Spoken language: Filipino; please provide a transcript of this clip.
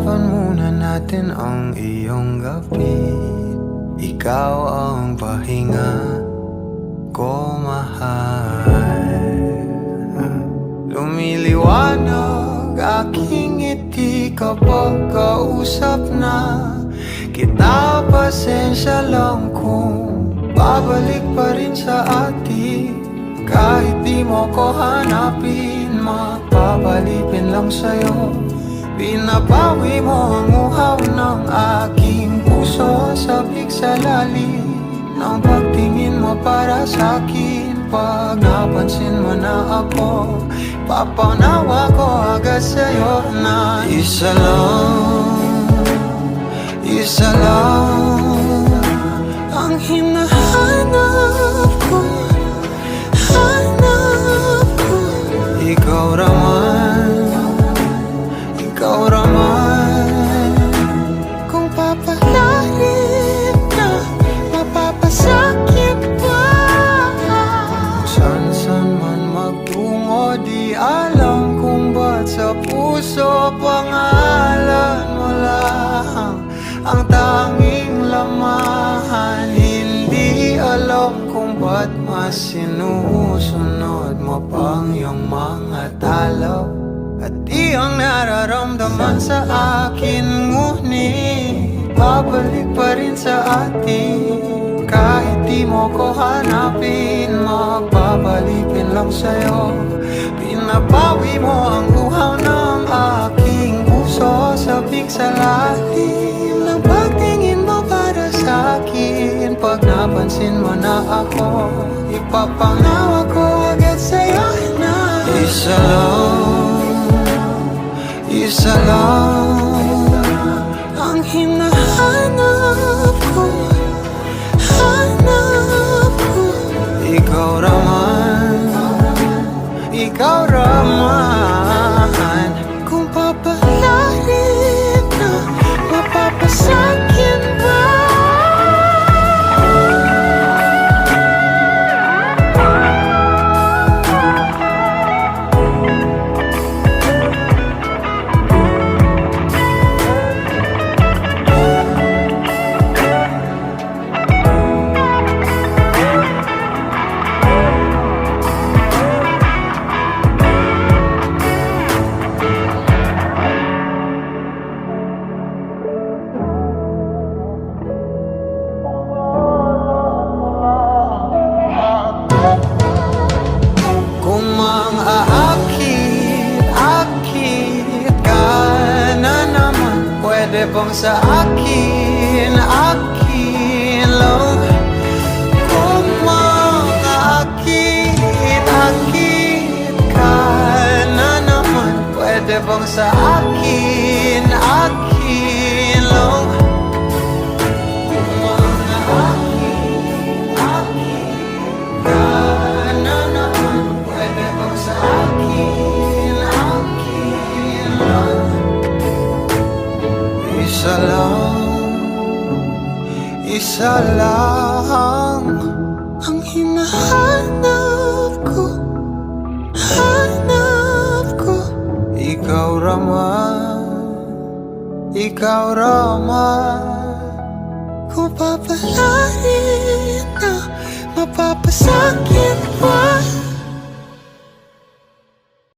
Pag-usapan muna natin ang iyong gabi. Ikaw ang pahinga ko, mahal. Lumiliwanag aking ngiti kapag kausap na kita. Pasensya lang kung babalik pa rin sa atin. Kahit di mo ko hanapin, mapapalipin lang sa'yo. Binabawi mo ang uhaw ng aking puso. Sabik sa lalim ng pagtingin mo para sa'kin. Pag napansin mo na ako, papanawa ko agad sa'yo na isa lang ang hinahanap ko. Ikaw raman, kung papalarin na mapapasakit pa. San man magtungo, di alam kung ba't sa puso pangalan mo lang ang tanging lamahan. Hindi alam kung ba't mas sinusunod mo pang iyong mga talo. At di ang nararamdaman sa akin, ngunit babalik pa rin sa atin. Kahit di mo ko hanapin, magpapalipin lang sa'yo. Pinabawi mo ang uhaw ng aking puso. Sabik sa lalim ng pagtingin mo para sa'kin. Pag napansin mo na ako, ipapanawa ko agad sa'yo na isa lang ang hinahanap ko. Ikaw raman, kung papalarin na mapapasakin ba. Pwede bang sa akin lang? Kung makaakit ka na naman, pwede bang sa akin lang? Kung makaakit ka na naman, pwede bang sa akin lang? Isa lang ang hinahanap ko. Ikaw raman, kung papalarin na mapapasakit pa.